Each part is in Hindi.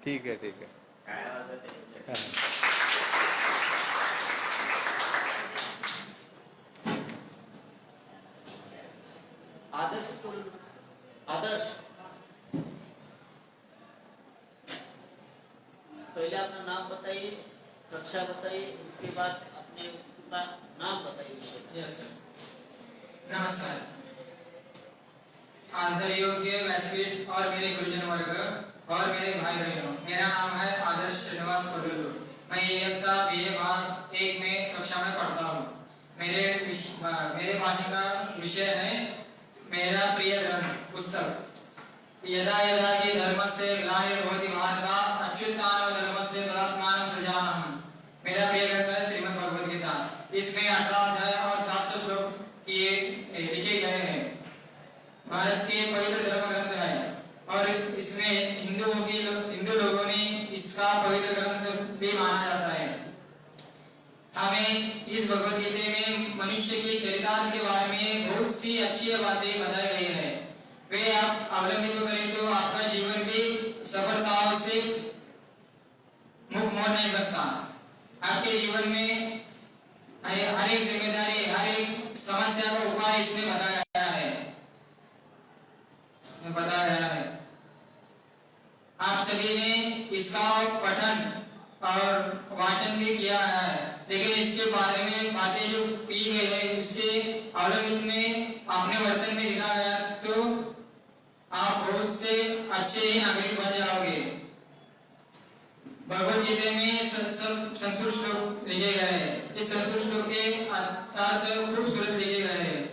ठीक है ठीक है। आदर्श स्कूल। आदर्श, पहले अपना नाम बताइए, कक्षा बताइए, उसके बाद अपने का नाम बताइए विषय का। Yes sir. नमस्कार आदरणीय व्यासपीठ और मेरे गुरुजन वर्ग और मेरे भाई बहनों, मेरा नाम है आदर्श श्रीनिवास पडुलू। मैं इयत्ता बीए भाग 1 में कक्षा में पढ़ता हूँ। मेरे भाषण का विषय है मेरा प्रिय ग्रंथ पुस्तक यदा यदा हि धर्मस्य ग्लानिर्भवति भारत अच्युतानंद धर्मस्य तदात्मानं सृजाम्यहम्। मेरा प्रिय ग्रंथ है श्रीमद् भगवद गीता। इसमें 18 अध्याय और 700 श्लोक किए लिखे गए हैं। भारत के पवित्र धर्म ग्रंथ है और इसमें हिंदू लोगों ने इसका पवित्र ग्रंथ भी माना जाता है। हमें इस भगवद गीता में मनुष्य के चरितार्थ के बारे में बहुत सी अच्छी बातें बताई गई है। वे आप अवलंबित करें तो आपका जीवन भी सफलताओं से मुख मोड़ नहीं सकता। आपके जीवन में हर एक जिम्मेदारी, हर एक समस्या का उपाय इसमें बताया गया है। आप सभी ने इसका पठन और वाचन भी किया है, लेकिन इसके बारे में बातें जो की गई है उसके अवलंबित में अपने वर्तन में दिखा गया तो आप बहुत से अच्छे ही नागरिक बन जाओगे। भगवद गीता में संस्कृत श्लोक लिखे गए हैं। इस संस्कृत श्लोक के अर्थ खूबसूरत लिखे गए हैं।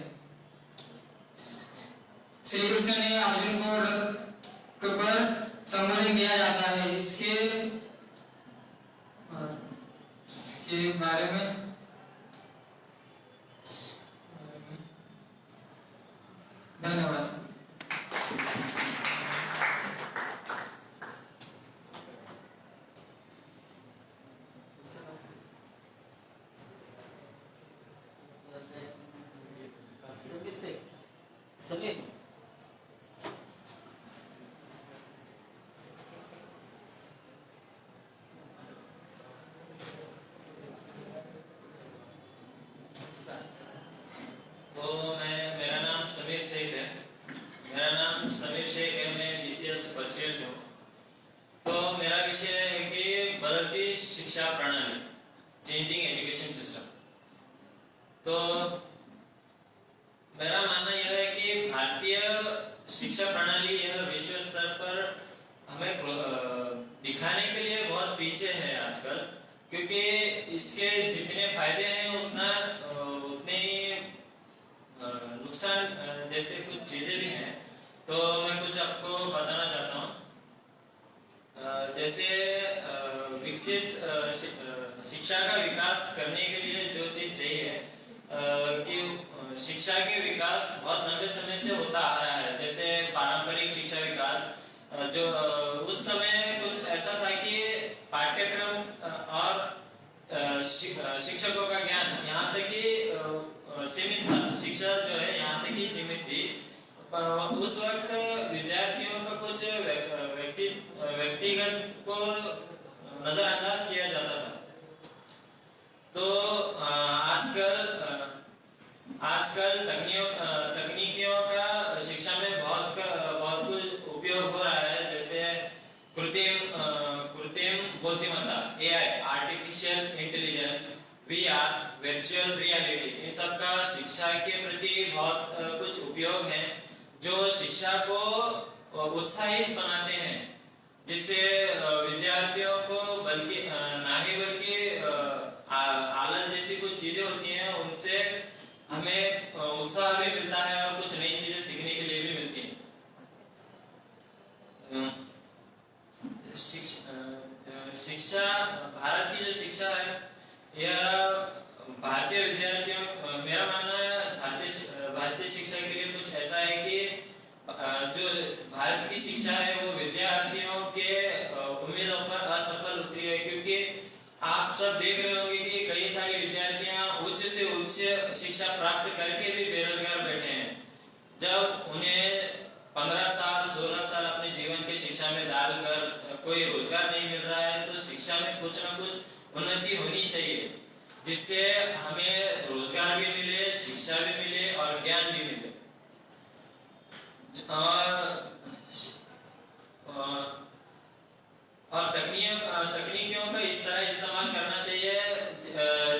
श्री कृष्ण ने अर्जुन को रथ पर संबोधन किया जाता है। इसके बारे में धन्यवाद। सभी मेरा नाम समीर शेख है। मैं बीसीएस फर्स्ट ईयर से हूँ। तो मेरा विषय है कि बदलती शिक्षा प्रणाली, चेंजिंग एजुकेशन सिस्टम। तो मेरा मानना यह है कि भारतीय शिक्षा प्रणाली यह विश्व स्तर पर हमें दिखाने के लिए बहुत पीछे है आजकल, क्योंकि इसके जितने फायदे हैं उतने ही नुकसान जैसे कुछ चीजें भी हैं। तो मैं कुछ आपको बताना चाहता हूँ। जैसे विकसित शिक्षा का विकास करने के लिए जो चीज चाहिए कि शिक्षा के विकास बहुत लंबे समय से होता आ रहा है। जैसे पारंपरिक शिक्षा विकास जो उस समय कुछ ऐसा था कि पाठ्यक्रम और शिक्षकों का ज्ञान यहाँ तक कि सीमित था। शिक्षा जो है यहाँ तक ही सीमित थी। उस वक्त विद्यार्थियों का कुछ व्यक्तिगत को नजरअंदाज किया जाता था। तो आजकल तकनीकियों का शिक्षा में बहुत कुछ उपयोग हो रहा है। जैसे कृत्रिम बुद्धिमत्ता, AI, artificial intelligence, VR, virtual reality, इन सब का शिक्षा के प्रति बहुत कुछ उपयोग है जो शिक्षा को उत्साहित बनाते हैं, जिससे विद्यार्थियों को बल्कि आलस जैसी कुछ चीजें होती हैं उनसे हमें उत्साह भी मिलता है और कुछ नई चीजें सीखने के लिए भी मिलती हैं। शिक्षा, भारत की जो शिक्षा है यह भारतीय विद्यार्थियों, मेरा मानना है भारतीय शिक्षा के लिए कुछ ऐसा है कि जो भारत की शिक्षा है वो विद्यार्थियों के उम्मीदों पर असफल उतरी है। क्योंकि आप सब देख रहे होंगे कि कई सारी विद्यार्थियां उच्च से उच्च शिक्षा प्राप्त करके भी बेरोजगार बैठे हैं। जब उन्हें 15 साल 16 साल अपने जीवन की शिक्षा में डालकर कोई रोजगार नहीं मिल रहा है तो शिक्षा में कुछ ना कुछ उन्नति होनी चाहिए, जिससे हमें रोजगार भी मिले, शिक्षा भी मिले और ज्ञान भी मिले। और तकनीकियों का इस तरह इस्तेमाल करना चाहिए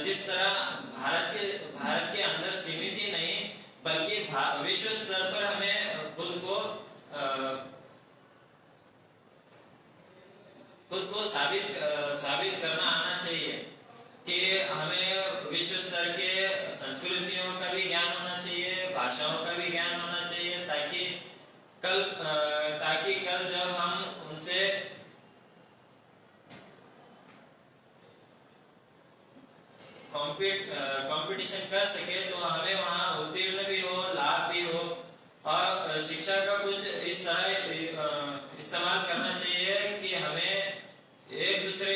जिस तरह भारत के अंदर सीमित ही नहीं बल्कि विश्व स्तर पर हमें खुद को साबित करना आना चाहिए कि हमें विश्व स्तर के संस्कृतियों का भी ज्ञान होना चाहिए, भाषाओं का भी ज्ञान होना चाहिए, ताकि कल जब हम उनसे कंपटीशन कर सके तो हमें वहाँ उत्तीर्ण भी हो, लाभ भी हो। और शिक्षा का कुछ इस तरह इस्तेमाल करना चाहिए कि हमें एक दूसरे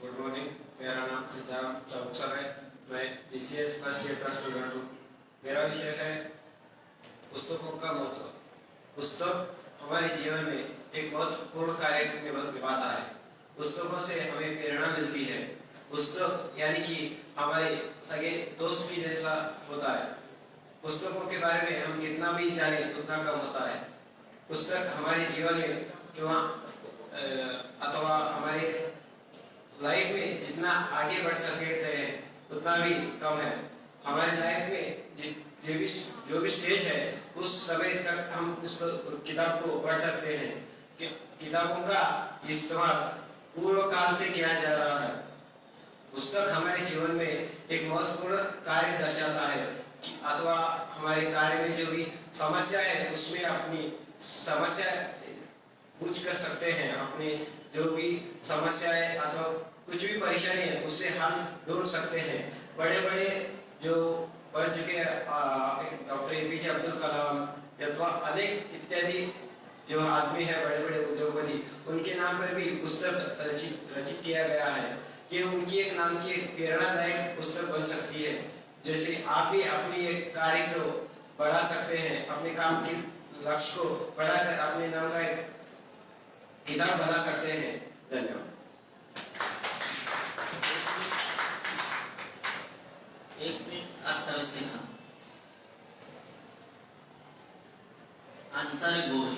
गुड मॉर्निंग, मेरा नाम सिद्धार्थ चौकसर है। मैं BCS फर्स्ट ईयर का स्टूडेंट हूँ। मेरा विषय है पुस्तकों का महत्व। पुस्तक हमारे जीवन में एक महत्वपूर्ण कार्य निभाता है। पुस्तकों से हमें प्रेरणा मिलती है। पुस्तक यानी कि हमारे सगे दोस्त की जैसा होता है। पुस्तकों के बारे में हम जितना भी जाने उतना कम होता है। पुस्तक हमारे जीवन में अथवा हमारे लाइफ में जितना आगे बढ़ सकते हैं उतना भी कम है। हमारी लाइफ में जो भी स्टेज है उस समय तक हम उस किताब को पढ़ सकते हैं। किताबों का इस्तेमाल पूर्व काल से किया जा रहा है। पुस्तक हमारे जीवन में एक महत्वपूर्ण कार्य दर्शाता है अथवा हमारे कार्य में जो भी समस्या है उसमें अपनी समस्या पूछ कर सकते हैं। अपने जो भी समस्या है अथवा कुछ भी परेशानी है उससे हल ढूंढ सकते हैं। बड़े बड़े जो पढ़ चुके डॉक्टर APJ अब्दुल कलाम अथवा अनेक इत्यादि जो आदमी है, बड़े बड़े उद्योगपति, उनके नाम पर भी पुस्तक रचित किया गया है कि उनकी एक नाम की एक प्रेरणादायक पुस्तक बन सकती है। जैसे आप भी अपनी एक कार्य को बढ़ा सकते हैं, अपने काम के लक्ष्य को बढ़ाकर अपने नाम का एक किताब बना सकते हैं। धन्यवाद। एक मिनट आपका विषय का आंसर घोष।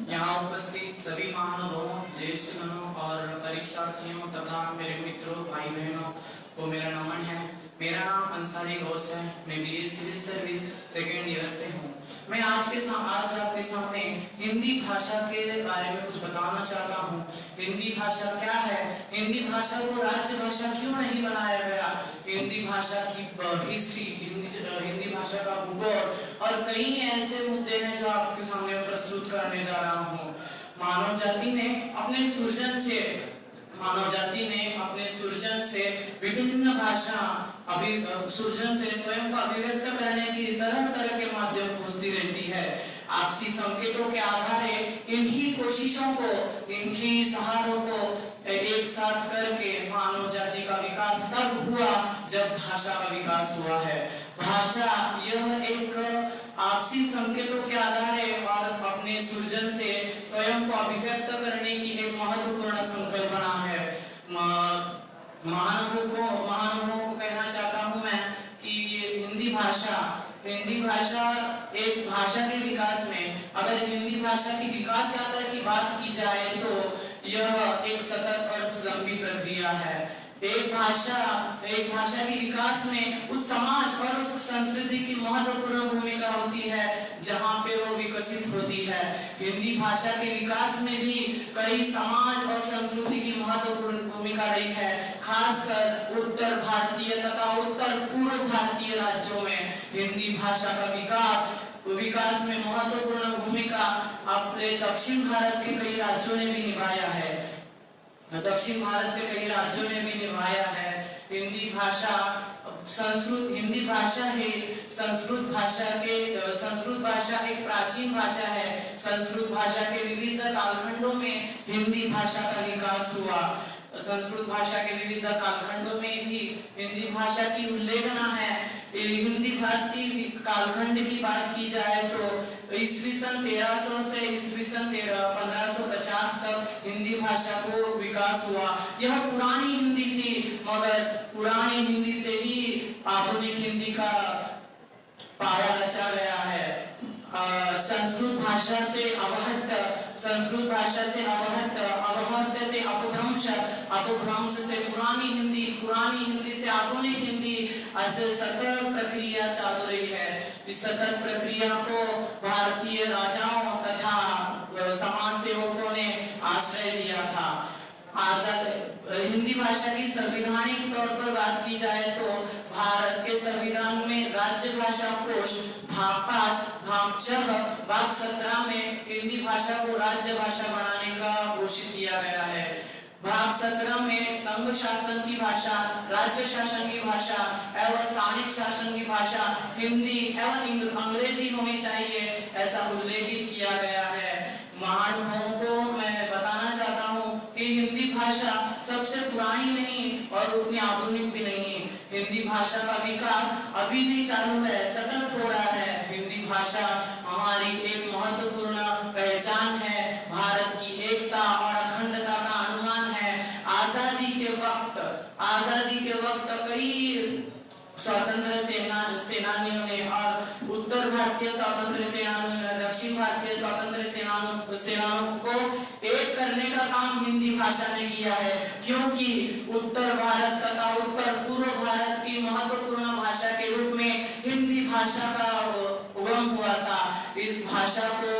यहाँ उपस्थित सभी महानुभावों, ज्येष्ठ जनों और परीक्षार्थियों तथा मेरे मित्रों, भाई बहनों को मेरा नमन है। मेरा नाम अंसारी घोष है। मैं BA civil service second year से हूँ। मैं आज आपके सामने हिंदी भाषा के बारे में कुछ बताना चाहता हूँ। हिंदी भाषा क्या है, हिंदी भाषा को राज्य भाषा क्यों नहीं बनाया गया, हिंदी भाषा की हिस्ट्री, हिंदी भाषा का भूगोल और कई ऐसे मुद्दे हैं जो आपके सामने प्रस्तुत करने जा रहा हूँ। मानव जाति ने अपने सृजन से विभिन्न भाषा सृजन से स्वयं को अभिव्यक्त करने की तरह तरह के माध्यम खोजती रहती है। आपसी संकेतों के आधारे इन्हीं कोशिशों को, इन्हीं सहारों को एक साथ करके मानव जाति का विकास तब हुआ जब भाषा का विकास हुआ है। भाषा यह एक आपसी संकेतों के आधारे और अपने सृजन से स्वयं को अभिव्यक्त करने की एक महत्वपूर्ण संकल्पना है। महानुभावों को कहना चाहता हूँ मैं कि हिंदी भाषा एक भाषा के विकास में, अगर हिंदी भाषा की विकास यात्रा की बात की जाए तो यह एक सतत और लंबी प्रक्रिया है। एक भाषा के विकास में उस समाज और उस संस्कृति की महत्वपूर्ण भूमिका होती है जहाँ पे वो विकसित होती है। हिंदी भाषा के विकास में भी कई समाज और संस्कृति की महत्वपूर्ण भूमिका रही है। खासकर उत्तर भारतीय तथा उत्तर पूर्व भारतीय राज्यों में हिंदी भाषा का विकास विकास में महत्वपूर्ण भूमिका अपने दक्षिण भारत के कई राज्यों ने भी निभाया है। दक्षिण भारत के कई राज्यों ने भी निभाया है। हिंदी भाषा हिंदी भाषा है संस्कृत भाषा एक प्राचीन भाषा है। संस्कृत भाषा के विविध कालखंडों में हिंदी भाषा का विकास हुआ। संस्कृत भाषा के विविध कालखंडों में भी हिंदी भाषा की उल्लेखना है। हिंदी भाषा की कालखंड की बात की जाए तो ईस्वी सन 1300 से ईस्वी सन 1550 तक हिंदी भाषा को विकास हुआ। यह पुरानी हिंदी थी, मगर पुरानी हिंदी से ही आधुनिक हिंदी का पाया रचा गया है। संस्कृत भाषा से अवहट से अपभ्रंश से पुरानी हिंदी से आधुनिक हिंदी, ऐसे सतत प्रक्रिया चालू रही है। इस सतत प्रक्रिया को भारतीय राजाओं तथा समाज सेवकों ने आश्रय दिया था। हिंदी भाषा की संवैधानिक तौर पर बात की जाए तो भारत के संविधान में राज्य भाषा कोश भाग 5 भाग 6 भाग 17 में हिंदी भाषा को राज्य भाषा बनाने का घोषित किया गया है। भाग 17 में संघ शासन की भाषा, राज्य शासन की भाषा एवं स्थानिक शासन की भाषा हिंदी एवं अंग्रेजी होनी चाहिए, ऐसा उल्लेखित किया गया है। महानुभावों को मैं बताना चाहता हूँ कि हिंदी भाषा सबसे पुरानी नहीं और उतनी आधुनिक भी नहीं। हिंदी भाषा का विकास अभी भी चालू है, सतत हो रहा है। हिंदी भाषा हमारी एक महत्वपूर्ण पहचान है, भारत की एकता और अखंडता का अनुमान है। आजादी के वक्त कई स्वतंत्र सेनानियों ने और उत्तर भारतीय स्वतंत्र सेनानियों ने दक्षिण भारतीय स्वतंत्र सेनानियों को एक करने का काम हिंदी भाषा ने किया है, क्योंकि उत्तर भारत तथा उत्तर पूर्व भारत की महत्वपूर्ण भाषा के रूप में हिंदी भाषा का उगम हुआ था। इस भाषा को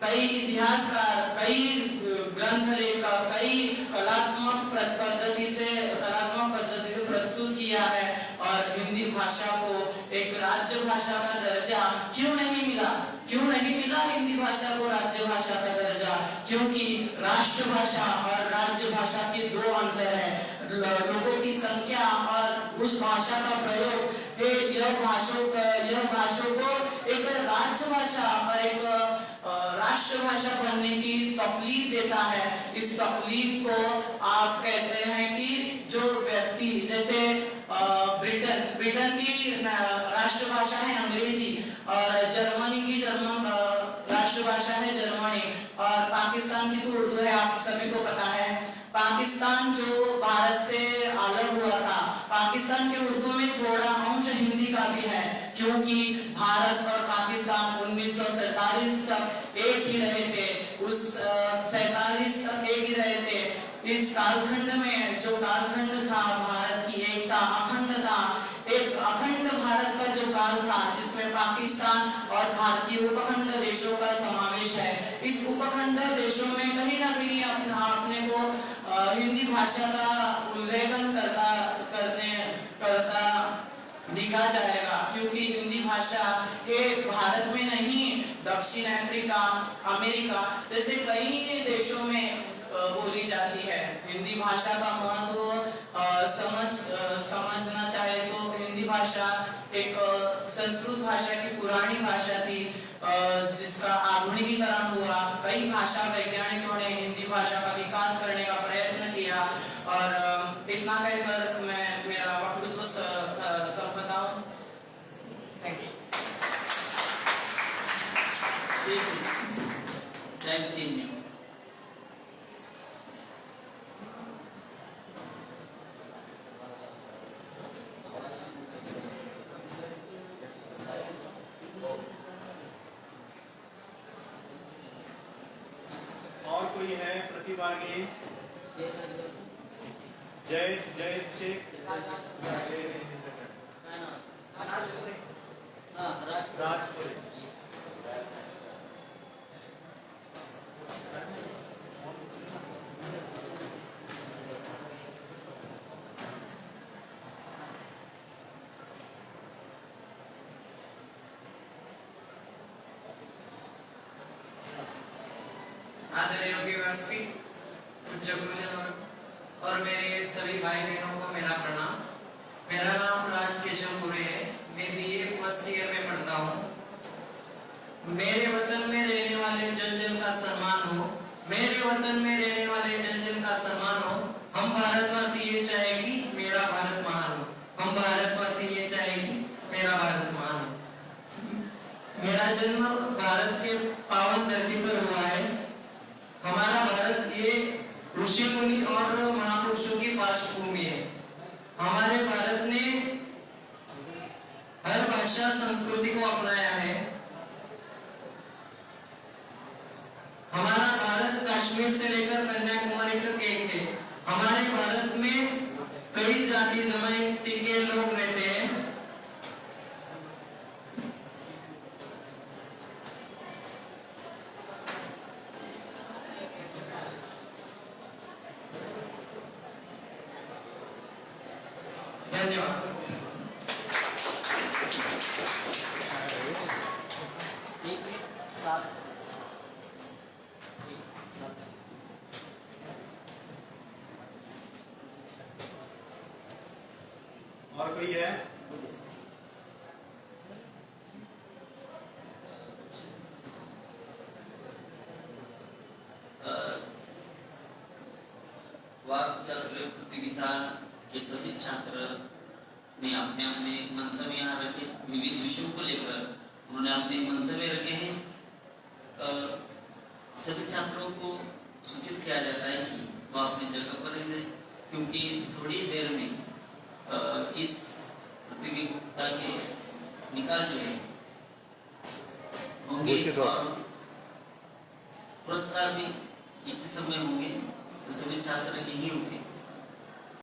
कई इतिहासकार, कई ग्रंथ लेखक, कई कलात्मक पद्धति से प्रस्तुत किया है। और हिंदी भाषा को एक राज्य भाषा का दर्जा क्यों नहीं मिला हिंदी भाषा को राज्य भाषा का दर्जा? क्योंकि राष्ट्रभाषा और राज्य भाषा के दो अंतर है। लोगों की संख्या और उस भाषा का प्रयोग यह भाषाओं को एक राज्य भाषा और एक राष्ट्रभाषा बनने की तकलीफ देता है। इस तकलीफ को आप कहते हैं कि जो व्यक्ति जैसे ब्रिटेन की राष्ट्रभाषा है अंग्रेजी और जर्मनी की राष्ट्रभाषा है जर्मनी और पाकिस्तान की तो उर्दू है, आप सभी को पता है। पाकिस्तान जो भारत से अलग हुआ था, पाकिस्तान के उर्दू में थोड़ा अंश हिंदी का भी है, क्योंकि भारत और पाकिस्तान 1947 तक एक ही रहे थे। उस 47 तक एक ही रहे थे। इस कालखंड में जो कालखंड था भारत की एकता, अखंडता, एक अखंड भारत का जो काल था जिसमें पाकिस्तान और भारतीय उपखंड देशों का समावेश है। इस उपखंड देशों में कहीं ना कहीं अपने को हिंदी भाषा का उल्लेखन करता दिखा जाएगा, क्योंकि हिंदी भाषा भारत में नहीं, दक्षिण अफ्रीका, अमेरिका जैसे कई देशों में बोली जाती है। हिंदी भाषा का महत्व समझना चाहे तो हिंदी भाषा एक संस्कृत भाषा की पुरानी भाषा थी जिसका आधुनिकीकरण हुआ। कई भाषा वैज्ञानिकों ने हिंदी भाषा का विकास करने का प्रयत्न किया और इतना कहकर मैं मेरा वक्तव्य संपदा हूँ। Thank you. Time 3 minute. और कोई है प्रतिभागी? जय शेख राजपुरी। एमएसपी पूज्य गुरुजन और मेरे सभी भाई बहनों को मेरा प्रणाम। मेरा नाम राज केशव गुरे है। मैं बीए फर्स्ट ईयर में पढ़ता हूँ। मेरे वतन में रहने वाले जन जन का सम्मान हो, मेरे वतन में रहने वाले जन जन का सम्मान हो। हम भारतवासी ये चाहेगी मेरा भारत महान हो, हम भारतवासी ये चाहेगी मेरा भारत महान हो। मेरा जन्म भारत के पावन धरती पर हुआ है। हमारा भारत ये ऋषि मुनि और महापुरुषों की पार्श्वभूमि है। हमारे भारत ने हर भाषा संस्कृति को अपनाया है। हमारा भारत कश्मीर से लेकर कन्याकुमारी तक एक है। हमारे भारत में कई जाति जमाती के लोग रहते हैं। धन्यवाद। एक मिनट, सात से। और कोई है? वाक्चतुर्य प्रतियोगिता के सभी छात्र ने अपने अपने मंतव्य यहाँ रखे। विविध विषयों को लेकर उन्होंने अपने मंतव्य रखे हैं। सभी छात्रों को सूचित किया जाता है कि वह अपनी जगह पर रहे, क्योंकि थोड़ी देर में इस प्रतियोगिता के निकाल जो है होंगे और पुरस्कार भी इसी समय होंगे, तो सभी छात्र यही होंगे।